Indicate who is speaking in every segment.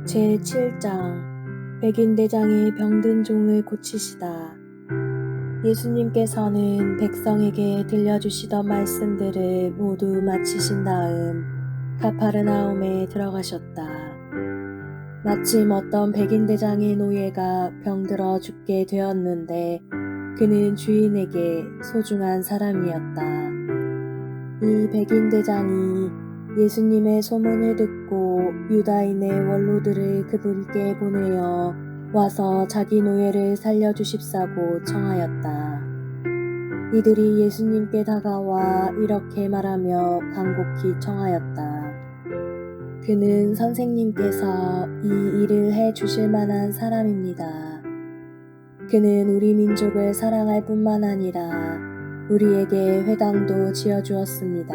Speaker 1: 제7장 백인대장이 병든 종을 고치시다. 예수님께서는 백성에게 들려주시던 말씀들을 모두 마치신 다음 가파르나움에 들어가셨다. 마침 어떤 백인대장의 노예가 병들어 죽게 되었는데 그는 주인에게 소중한 사람이었다. 이 백인대장이 예수님의 소문을 듣고 유다인의 원로들을 그분께 보내어 와서 자기 노예를 살려주십사고 청하였다. 이들이 예수님께 다가와 이렇게 말하며 간곡히 청하였다. 그는 선생님께서 이 일을 해 주실 만한 사람입니다. 그는 우리 민족을 사랑할 뿐만 아니라 우리에게 회당도 지어주었습니다.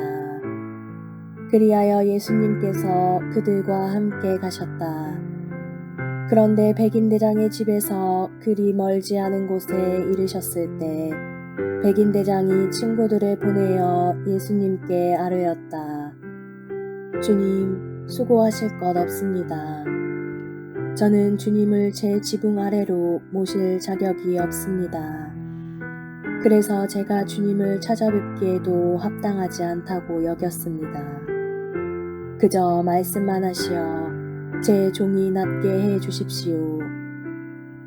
Speaker 1: 그리하여 예수님께서 그들과 함께 가셨다. 그런데 백인대장의 집에서 그리 멀지 않은 곳에 이르셨을 때 백인대장이 친구들을 보내어 예수님께 아뢰었다. 주님, 수고하실 것 없습니다. 저는 주님을 제 지붕 아래로 모실 자격이 없습니다. 그래서 제가 주님을 찾아뵙기에도 합당하지 않다고 여겼습니다. 그저 말씀만 하시어 제 종이 낫게 해 주십시오.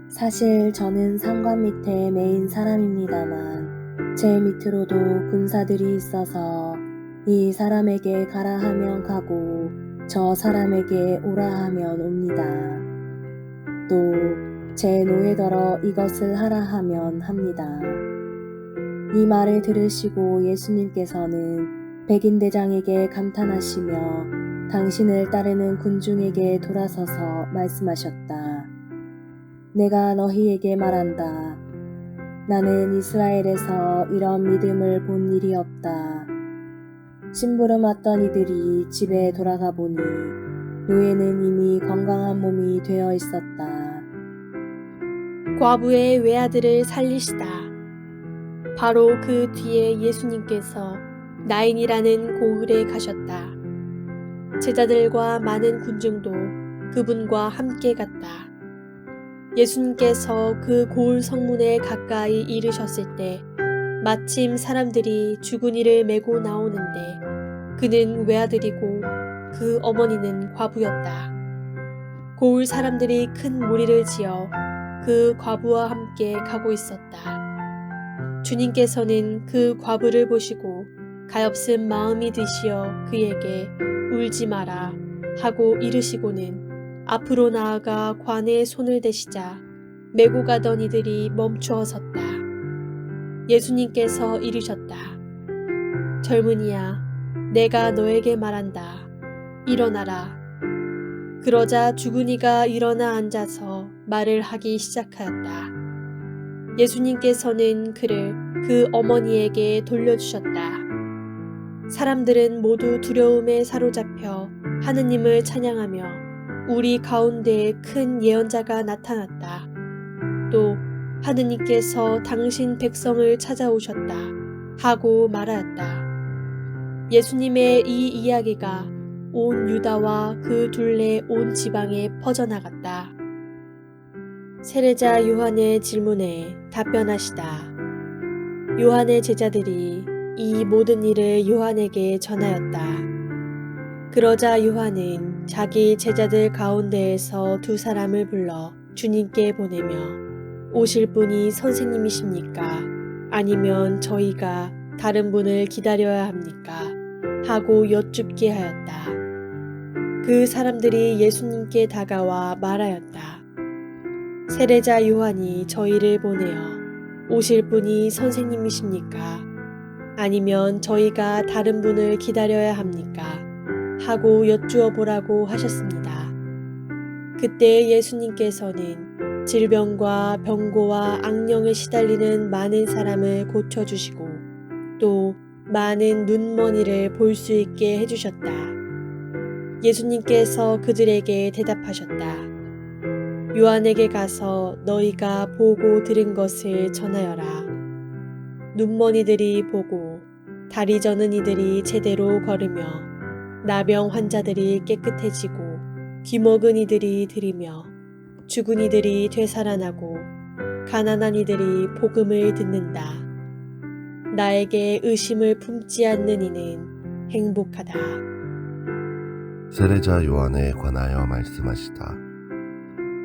Speaker 1: 사실 저는 상관 밑에 매인 사람입니다만 제 밑으로도 군사들이 있어서 이 사람에게 가라 하면 가고 저 사람에게 오라 하면 옵니다. 또 제 노예더러 이것을 하라 하면 합니다. 이 말을 들으시고 예수님께서는 백인대장에게 감탄하시며 당신을 따르는 군중에게 돌아서서 말씀하셨다. 내가 너희에게 말한다. 나는 이스라엘에서 이런 믿음을 본 일이 없다. 심부름 왔던 이들이 집에 돌아가 보니 노예는 이미 건강한 몸이 되어 있었다.
Speaker 2: 과부의 외아들을 살리시다. 바로 그 뒤에 예수님께서 나인이라는 고을에 가셨다. 제자들과 많은 군중도 그분과 함께 갔다. 예수님께서 그 고을 성문에 가까이 이르셨을 때 마침 사람들이 주구니를 메고 나오는데 그는 외아들이고 그 어머니는 과부였다. 고을 사람들이 큰 무리를 지어 그 과부와 함께 가고 있었다. 주님께서는 그 과부를 보시고 가엾은 마음이 드시어 그에게 울지 마라 하고 이르시고는 앞으로 나아가 관에 손을 대시자 메고 가던 이들이 멈추어 섰다. 예수님께서 이르셨다. 젊은이야, 내가 너에게 말한다. 일어나라. 그러자 죽은이가 일어나 앉아서 말을 하기 시작하였다. 예수님께서는 그를 그 어머니에게 돌려주셨다. 사람들은 모두 두려움에 사로잡혀 하느님을 찬양하며 우리 가운데에 큰 예언자가 나타났다. 또 하느님께서 당신 백성을 찾아오셨다 하고 말하였다. 예수님의 이 이야기가 온 유다와 그 둘레 온 지방에 퍼져나갔다. 세례자 요한의 질문에 답변하시다. 요한의 제자들이 이 모든 일을 요한에게 전하였다. 그러자 요한은 자기 제자들 가운데에서 두 사람을 불러 주님께 보내며 오실 분이 선생님이십니까? 아니면 저희가 다른 분을 기다려야 합니까? 하고 여쭙게 하였다. 그 사람들이 예수님께 다가와 말하였다. 세례자 요한이 저희를 보내어 오실 분이 선생님이십니까? 아니면 저희가 다른 분을 기다려야 합니까? 하고 여쭈어 보라고 하셨습니다. 그때 예수님께서는 질병과 병고와 악령에 시달리는 많은 사람을 고쳐주시고 또 많은 눈머니를 볼 수 있게 해주셨다. 예수님께서 그들에게 대답하셨다. 요한에게 가서 너희가 보고 들은 것을 전하여라. 눈머니들이 보고 다리 저는 이들이 제대로 걸으며 나병 환자들이 깨끗해지고 귀먹은 이들이 들이며 죽은 이들이 되살아나고 가난한 이들이 복음을 듣는다. 나에게 의심을 품지 않는 이는 행복하다.
Speaker 3: 세례자 요한에 관하여 말씀하시다.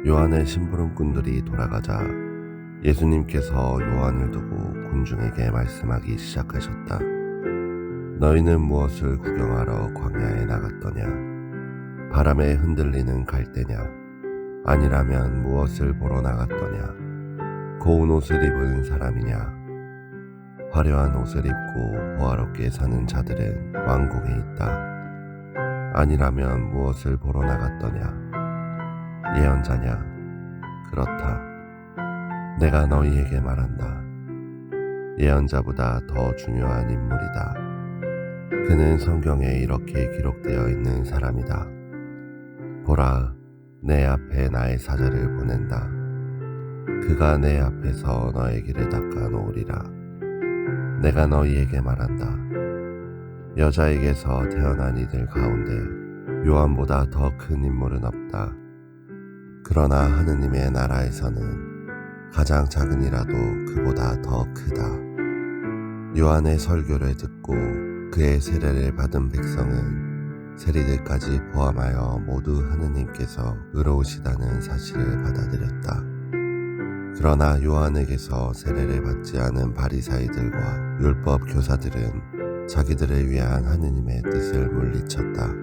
Speaker 3: 요한의 심부름꾼들이 돌아가자 예수님께서 요한을 두고 군중에게 말씀하기 시작하셨다. 너희는 무엇을 구경하러 광야에 나갔더냐? 바람에 흔들리는 갈대냐? 아니라면 무엇을 보러 나갔더냐? 고운 옷을 입은 사람이냐? 화려한 옷을 입고 호화롭게 사는 자들은 왕궁에 있다. 아니라면 무엇을 보러 나갔더냐? 예언자냐? 그렇다. 내가 너희에게 말한다. 예언자보다 더 중요한 인물이다. 그는 성경에 이렇게 기록되어 있는 사람이다. 보라, 내 앞에 나의 사자를 보낸다. 그가 내 앞에서 너의 길을 닦아 놓으리라. 내가 너희에게 말한다. 여자에게서 태어난 이들 가운데 요한보다 더 큰 인물은 없다. 그러나 하느님의 나라에서는 가장 작은 이라도 그보다 더 크다. 요한의 설교를 듣고 그의 세례를 받은 백성은 세리들까지 포함하여 모두 하느님께서 의로우시다는 사실을 받아들였다. 그러나 요한에게서 세례를 받지 않은 바리사이들과 율법 교사들은 자기들을 위한 하느님의 뜻을 물리쳤다.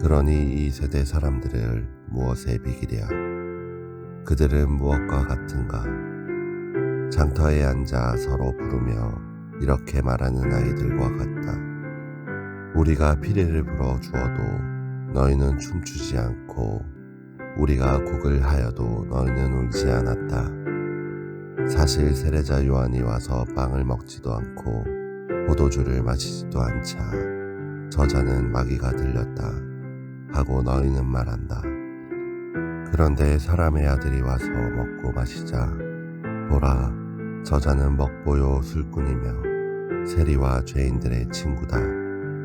Speaker 3: 그러니 이 세대 사람들을 무엇에 비기랴? 그들은 무엇과 같은가? 장터에 앉아 서로 부르며 이렇게 말하는 아이들과 같다. 우리가 피리를 불어 주어도 너희는 춤추지 않고 우리가 곡을 하여도 너희는 울지 않았다. 사실 세례자 요한이 와서 빵을 먹지도 않고 포도주를 마시지도 않자 저자는 마귀가 들렸다 하고 너희는 말한다. 그런데 사람의 아들이 와서 먹고 마시자 보라, 저자는 먹보요 술꾼이며 세리와 죄인들의 친구다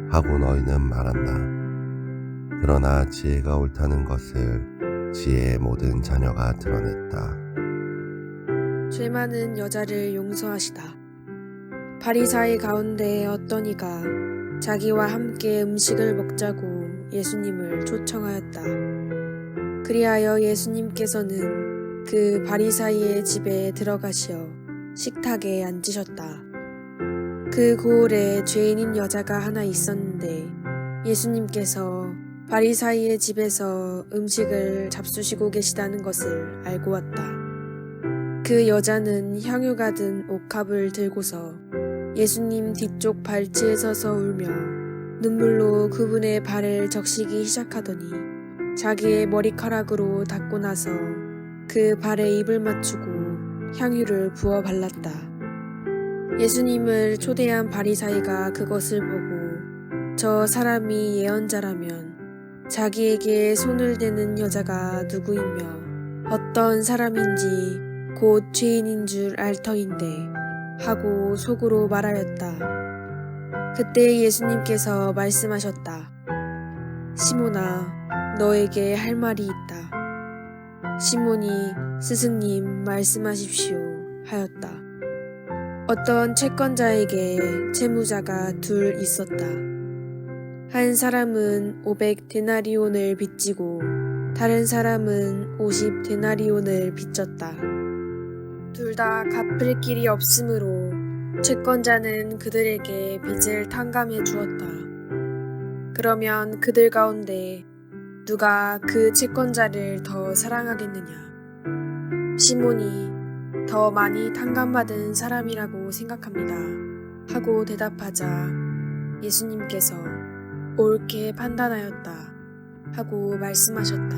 Speaker 3: 하고 너희는 말한다. 그러나 지혜가 옳다는 것을 지혜의 모든 자녀가 드러냈다.
Speaker 4: 죄 많은 여자를 용서하시다. 바리사이 가운데 어떤 이가 자기와 함께 음식을 먹자고 예수님을 초청하였다. 그리하여 예수님께서는 그 바리사이의 집에 들어가시어 식탁에 앉으셨다. 그 고을에 죄인인 여자가 하나 있었는데 예수님께서 바리사이의 집에서 음식을 잡수시고 계시다는 것을 알고 왔다. 그 여자는 향유가 든 옥합을 들고서 예수님 뒤쪽 발치에 서서 울며 눈물로 그분의 발을 적시기 시작하더니 자기의 머리카락으로 닦고 나서 그 발에 입을 맞추고 향유를 부어 발랐다. 예수님을 초대한 바리사이가 그것을 보고 저 사람이 예언자라면 자기에게 손을 대는 여자가 누구이며 어떤 사람인지 곧 죄인인 줄 알 터인데 하고 속으로 말하였다. 그때 예수님께서 말씀하셨다. 시몬아, 너에게 할 말이 있다. 시몬이 스승님 말씀하십시오 하였다. 어떤 채권자에게 채무자가 둘 있었다. 한 사람은 500데나리온을 빚지고 다른 사람은 50데나리온을 빚졌다. 둘 다 갚을 길이 없으므로 채권자는 그들에게 빚을 탕감해 주었다. 그러면 그들 가운데 누가 그 채권자를 더 사랑하겠느냐? 시몬이 더 많이 탕감받은 사람이라고 생각합니다. 하고 대답하자 예수님께서 옳게 판단하였다. 하고 말씀하셨다.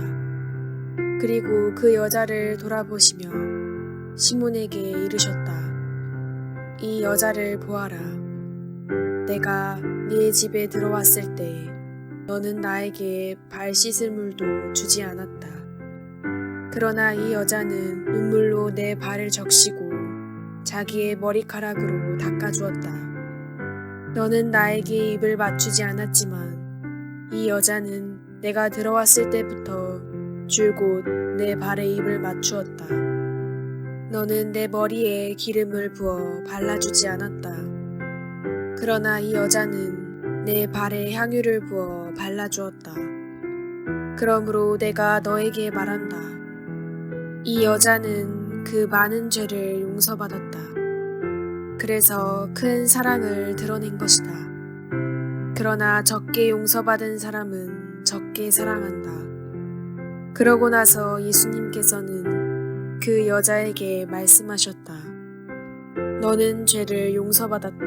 Speaker 4: 그리고 그 여자를 돌아보시며 시몬에게 이르셨다. 이 여자를 보아라. 내가 네 집에 들어왔을 때 너는 나에게 발 씻을 물도 주지 않았다. 그러나 이 여자는 눈물로 내 발을 적시고 자기의 머리카락으로 닦아주었다. 너는 나에게 입을 맞추지 않았지만 이 여자는 내가 들어왔을 때부터 줄곧 내 발에 입을 맞추었다. 너는 내 머리에 기름을 부어 발라주지 않았다. 그러나 이 여자는 내 발에 향유를 부어 발라주었다. 그러므로 내가 너에게 말한다. 이 여자는 그 많은 죄를 용서받았다. 그래서 큰 사랑을 드러낸 것이다. 그러나 적게 용서받은 사람은 적게 사랑한다. 그러고 나서 예수님께서는 그 여자에게 말씀하셨다. 너는 죄를 용서받았다.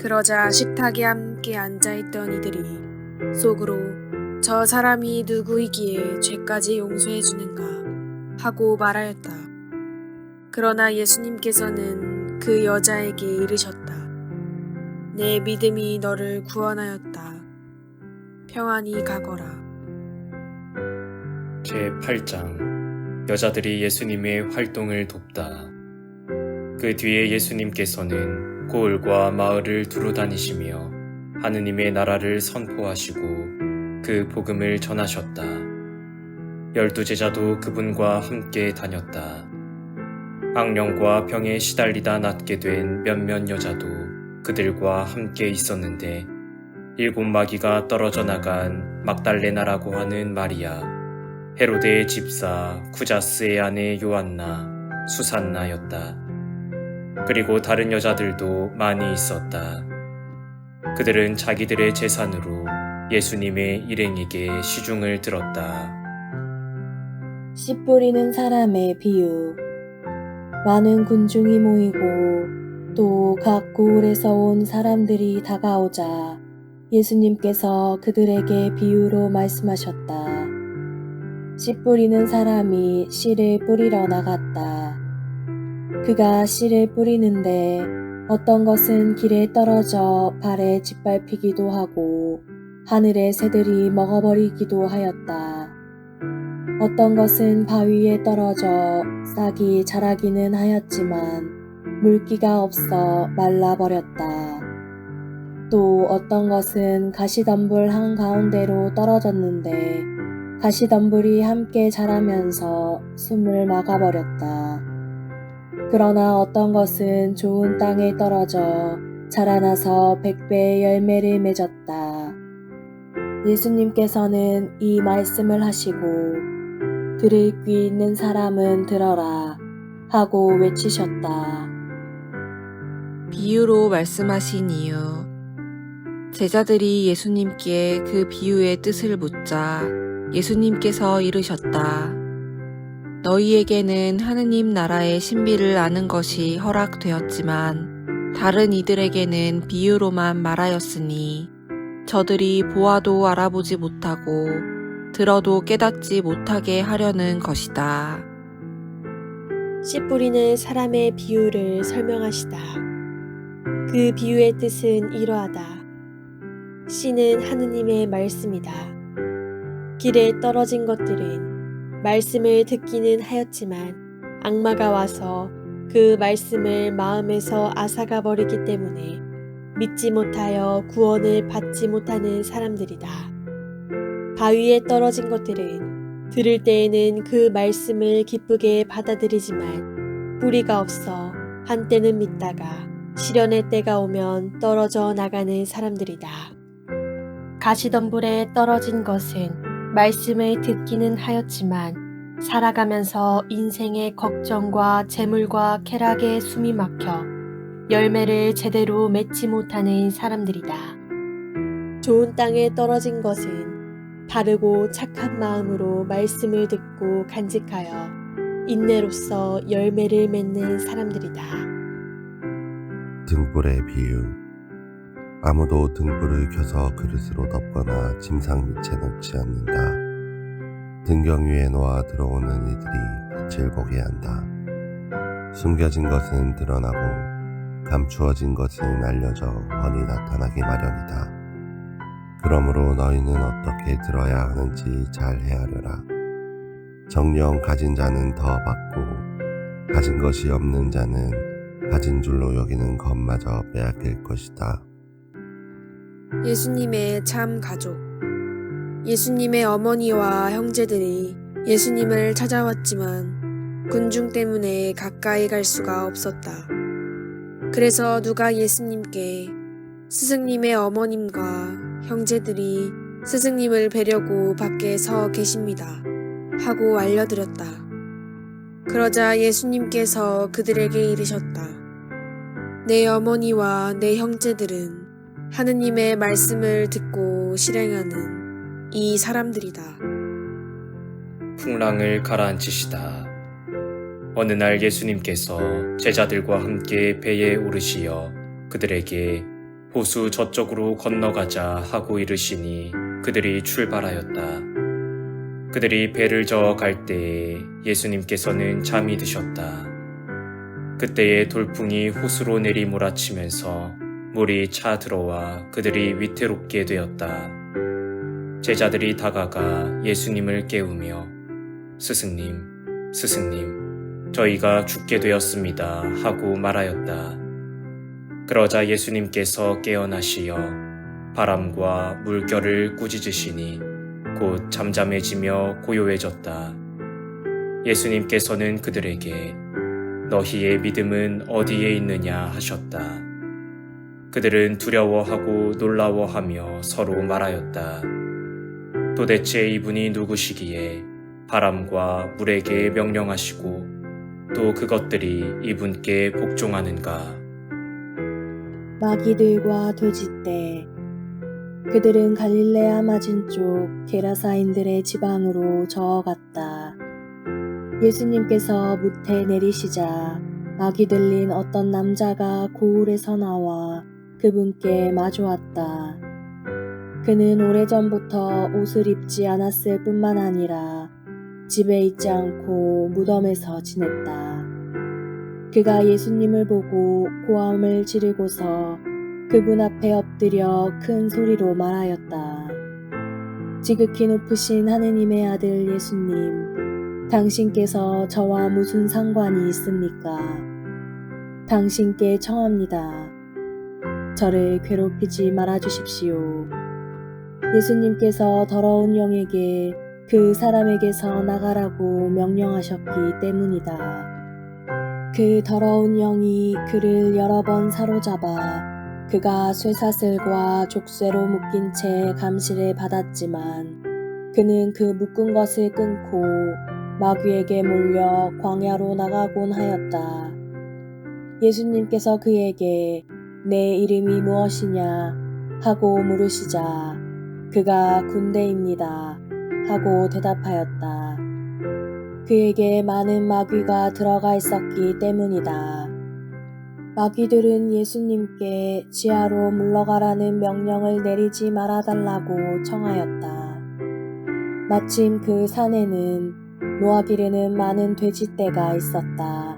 Speaker 4: 그러자 식탁에 함께 앉아있던 이들이 속으로 저 사람이 누구이기에 죄까지 용서해 주는가 하고 말하였다. 그러나 예수님께서는 그 여자에게 이르셨다. 내 믿음이 너를 구원하였다. 평안히 가거라.
Speaker 5: 제8장 여자들이 예수님의 활동을 돕다. 그 뒤에 예수님께서는 고을과 마을을 두루 다니시며 하느님의 나라를 선포하시고 그 복음을 전하셨다. 12제자도 그분과 함께 다녔다. 악령과 병에 시달리다 낫게 된 몇몇 여자도 그들과 함께 있었는데 7 마귀가 떨어져 나간 막달레나라고 하는 마리아, 헤로데의 집사 쿠자스의 아내 요한나, 수산나였다. 그리고 다른 여자들도 많이 있었다. 그들은 자기들의 재산으로 예수님의 일행에게 시중을 들었다.
Speaker 1: 씨 뿌리는 사람의 비유. 많은 군중이 모이고 또 각 고을에서 온 사람들이 다가오자 예수님께서 그들에게 비유로 말씀하셨다. 씨 뿌리는 사람이 씨를 뿌리러 나갔다. 그가 씨를 뿌리는데 어떤 것은 길에 떨어져 발에 짓밟히기도 하고 하늘의 새들이 먹어버리기도 하였다. 어떤 것은 바위에 떨어져 싹이 자라기는 하였지만 물기가 없어 말라버렸다. 또 어떤 것은 가시덤불 한가운데로 떨어졌는데 가시덤불이 함께 자라면서 숨을 막아버렸다. 그러나 어떤 것은 좋은 땅에 떨어져 자라나서 100배의 열매를 맺었다. 예수님께서는 이 말씀을 하시고 들을 귀 있는 사람은 들어라 하고 외치셨다.
Speaker 6: 비유로 말씀하신 이유. 제자들이 예수님께 그 비유의 뜻을 묻자 예수님께서 이르셨다. 너희에게는 하느님 나라의 신비를 아는 것이 허락되었지만 다른 이들에게는 비유로만 말하였으니 저들이 보아도 알아보지 못하고 들어도 깨닫지 못하게 하려는 것이다.
Speaker 2: 씨 뿌리는 사람의 비유를 설명하시다. 그 비유의 뜻은 이러하다. 씨는 하느님의 말씀이다. 길에 떨어진 것들은 말씀을 듣기는 하였지만 악마가 와서 그 말씀을 마음에서 앗아가 버리기 때문에 믿지 못하여 구원을 받지 못하는 사람들이다. 바위에 떨어진 것들은 들을 때에는 그 말씀을 기쁘게 받아들이지만 뿌리가 없어 한때는 믿다가 시련의 때가 오면 떨어져 나가는 사람들이다. 가시덤불에 떨어진 것은 말씀을 듣기는 하였지만 살아가면서 인생의 걱정과 재물과 쾌락에 숨이 막혀 열매를 제대로 맺지 못하는 사람들이다. 좋은 땅에 떨어진 것은 바르고 착한 마음으로 말씀을 듣고 간직하여 인내로써 열매를 맺는 사람들이다.
Speaker 3: 등불의 비유. 아무도 등불을 켜서 그릇으로 덮거나 침상 밑에 놓지 않는다. 등경 위에 놓아 들어오는 이들이 빛을 보게 한다. 숨겨진 것은 드러나고 감추어진 것은 알려져 훤히 나타나기 마련이다. 그러므로 너희는 어떻게 들어야 하는지 잘 헤아려라. 정녕 가진 자는 더 받고 가진 것이 없는 자는 가진 줄로 여기는 것마저 빼앗길 것이다.
Speaker 4: 예수님의 참 가족. 예수님의 어머니와 형제들이 예수님을 찾아왔지만 군중 때문에 가까이 갈 수가 없었다. 그래서 누가 예수님께 스승님의 어머님과 형제들이 스승님을 뵈려고 밖에 서 계십니다 하고 알려드렸다. 그러자 예수님께서 그들에게 이르셨다. 내 어머니와 내 형제들은 하느님의 말씀을 듣고 실행하는 이 사람들이다.
Speaker 5: 풍랑을 가라앉히시다. 어느 날 예수님께서 제자들과 함께 배에 오르시어 그들에게 호수 저쪽으로 건너가자 하고 이르시니 그들이 출발하였다. 그들이 배를 저어 갈 때에 예수님께서는 잠이 드셨다. 그때에 돌풍이 호수로 내리 몰아치면서 물이 차 들어와 그들이 위태롭게 되었다. 제자들이 다가가 예수님을 깨우며 스승님, 스승님, 저희가 죽게 되었습니다 하고 말하였다. 그러자 예수님께서 깨어나시어 바람과 물결을 꾸짖으시니 곧 잠잠해지며 고요해졌다. 예수님께서는 그들에게 너희의 믿음은 어디에 있느냐 하셨다. 그들은 두려워하고 놀라워하며 서로 말하였다. 도대체 이분이 누구시기에 바람과 물에게 명령하시고 또 그것들이 이분께 복종하는가?
Speaker 1: 마귀들과 돼지떼. 그들은 갈릴레아 맞은 쪽 게라사인들의 지방으로 저어갔다. 예수님께서 무태 내리시자 마귀 들린 어떤 남자가 고을에서 나와 그분께 마주왔다. 그는 오래전부터 옷을 입지 않았을 뿐만 아니라 집에 있지 않고 무덤에서 지냈다. 그가 예수님을 보고 고함을 지르고서 그분 앞에 엎드려 큰 소리로 말하였다. 지극히 높으신 하느님의 아들 예수님, 당신께서 저와 무슨 상관이 있습니까? 당신께 청합니다. 저를 괴롭히지 말아 주십시오. 예수님께서 더러운 영에게 그 사람에게서 나가라고 명령하셨기 때문이다. 그 더러운 영이 그를 여러 번 사로잡아 그가 쇠사슬과 족쇄로 묶인 채 감시를 받았지만 그는 그 묶은 것을 끊고 마귀에게 몰려 광야로 나가곤 하였다. 예수님께서 그에게 내 이름이 무엇이냐 하고 물으시자 그가 군대입니다 하고 대답하였다. 그에게 많은 마귀가 들어가 있었기 때문이다. 마귀들은 예수님께 지하로 물러가라는 명령을 내리지 말아달라고 청하였다. 마침 그 산에는 노아 기르는 많은 돼지떼가 있었다.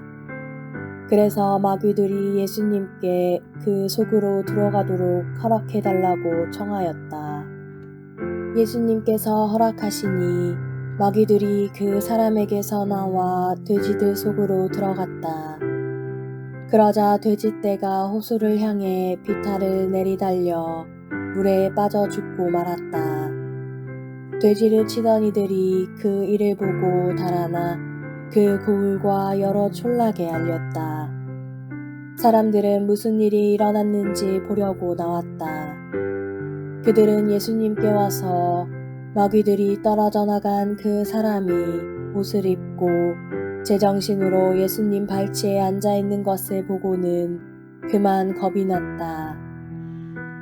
Speaker 1: 그래서 마귀들이 예수님께 그 속으로 들어가도록 허락해달라고 청하였다. 예수님께서 허락하시니 마귀들이 그 사람에게서 나와 돼지들 속으로 들어갔다. 그러자 돼지떼가 호수를 향해 비탈을 내리달려 물에 빠져 죽고 말았다. 돼지를 치던 이들이 그 일을 보고 달아나 그 고을과 여러 촌락에 알렸다. 사람들은 무슨 일이 일어났는지 보려고 나왔다. 그들은 예수님께 와서 마귀들이 떨어져 나간 그 사람이 옷을 입고 제정신으로 예수님 발치에 앉아 있는 것을 보고는 그만 겁이 났다.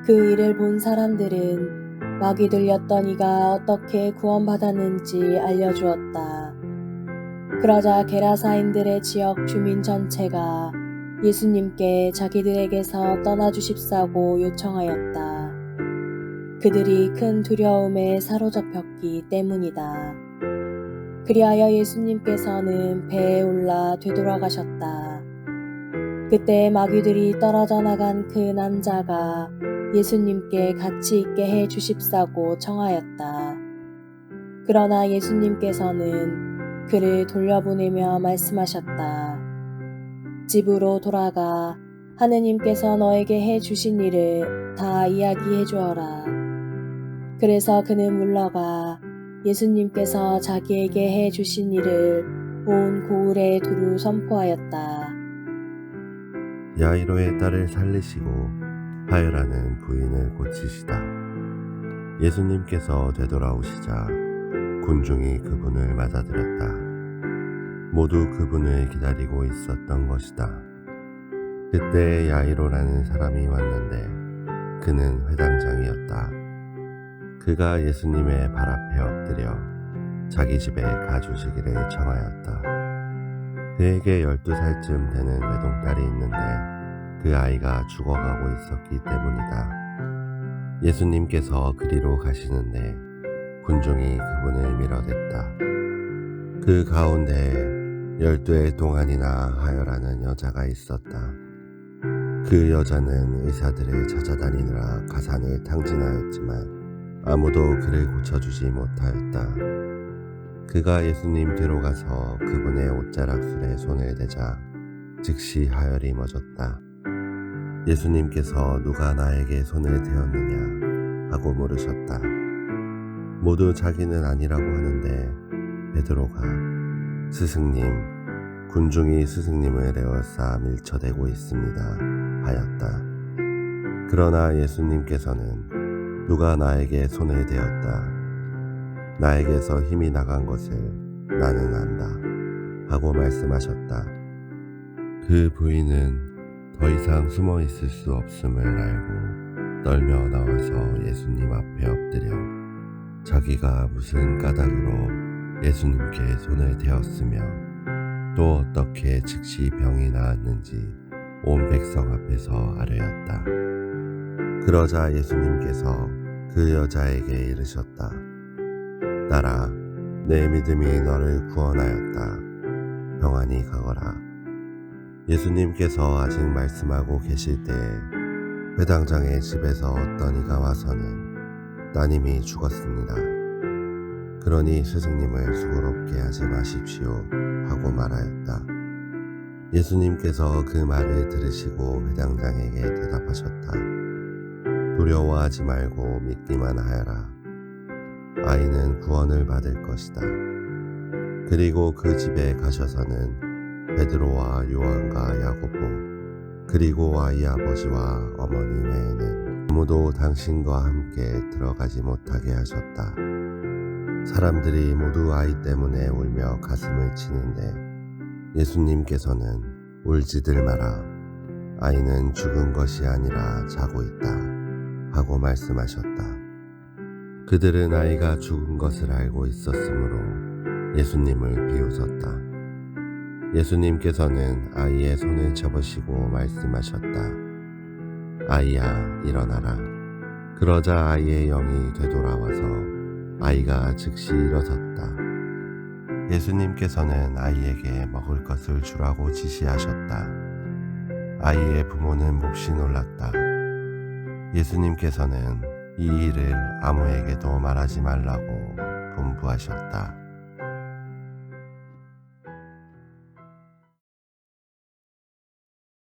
Speaker 1: 그 일을 본 사람들은 마귀 들렸던 이가 어떻게 구원받았는지 알려주었다. 그러자 게라사인들의 지역 주민 전체가 예수님께 자기들에게서 떠나주십사고 요청하였다. 그들이 큰 두려움에 사로잡혔기 때문이다. 그리하여 예수님께서는 배에 올라 되돌아가셨다. 그때 마귀들이 떨어져 나간 그 남자가 예수님께 같이 있게 해 주십사고 청하였다. 그러나 예수님께서는 그를 돌려보내며 말씀하셨다. 집으로 돌아가 하느님께서 너에게 해 주신 일을 다 이야기해 주어라. 그래서 그는 물러가 예수님께서 자기에게 해 주신 일을 온 고을에 두루 선포하였다.
Speaker 3: 야이로의 딸을 살리시고 하혈하는 부인을 고치시다. 예수님께서 되돌아오시자 군중이 그분을 맞아들였다. 모두 그분을 기다리고 있었던 것이다. 그때 야이로라는 사람이 왔는데 그는 회당장이었다. 그가 예수님의 발 앞에 엎드려 자기 집에 가주시기를 청하였다. 그에게 12살쯤 되는 외동딸이 있는데 그 아이가 죽어가고 있었기 때문이다. 예수님께서 그리로 가시는데 군중이 그분을 밀어댔다. 그 가운데 12해 동안이나 하혈하는 여자가 있었다. 그 여자는 의사들을 찾아다니느라 가산을 탕진하였지만 아무도 그를 고쳐주지 못하였다. 그가 예수님 뒤로 가서 그분의 옷자락술에 손을 대자 즉시 하혈이 멎었다. 예수님께서 누가 나에게 손을 대었느냐 하고 물으셨다. 모두 자기는 아니라고 하는데 베드로가 스승님, 군중이 스승님을 에워싸 밀쳐대고 있습니다 하였다. 그러나 예수님께서는 누가 나에게 손을 대었다. 나에게서 힘이 나간 것을 나는 안다 하고 말씀하셨다. 그 부인은 더 이상 숨어 있을 수 없음을 알고 떨며 나와서 예수님 앞에 엎드려 자기가 무슨 까닭으로 예수님께 손을 대었으며 또 어떻게 즉시 병이 나았는지 온 백성 앞에서 아뢰었다. 그러자 예수님께서 그 여자에게 이르셨다. 딸아, 내 믿음이 너를 구원하였다. 평안히 가거라. 예수님께서 아직 말씀하고 계실 때에 회당장의 집에서 어떤 이가 와서는 따님이 죽었습니다. 그러니 스승님을 수고롭게 하지 마십시오 하고 말하였다. 예수님께서 그 말을 들으시고 회당장에게 대답하셨다. 두려워하지 말고 믿기만 하여라. 아이는 구원을 받을 것이다. 그리고 그 집에 가셔서는 베드로와 요한과 야고보 그리고 아이 아버지와 어머니 외에는 아무도 당신과 함께 들어가지 못하게 하셨다. 사람들이 모두 아이 때문에 울며 가슴을 치는데 예수님께서는 울지들 마라. 아이는 죽은 것이 아니라 자고 있다 하고 말씀하셨다. 그들은 아이가 죽은 것을 알고 있었으므로 예수님을 비웃었다. 예수님께서는 아이의 손을 잡으시고 말씀하셨다. 아이야, 일어나라. 그러자 아이의 영이 되돌아와서 아이가 즉시 일어섰다. 예수님께서는 아이에게 먹을 것을 주라고 지시하셨다. 아이의 부모는 몹시 놀랐다. 예수님께서는 이 일을 아무에게도 말하지 말라고 분부하셨다.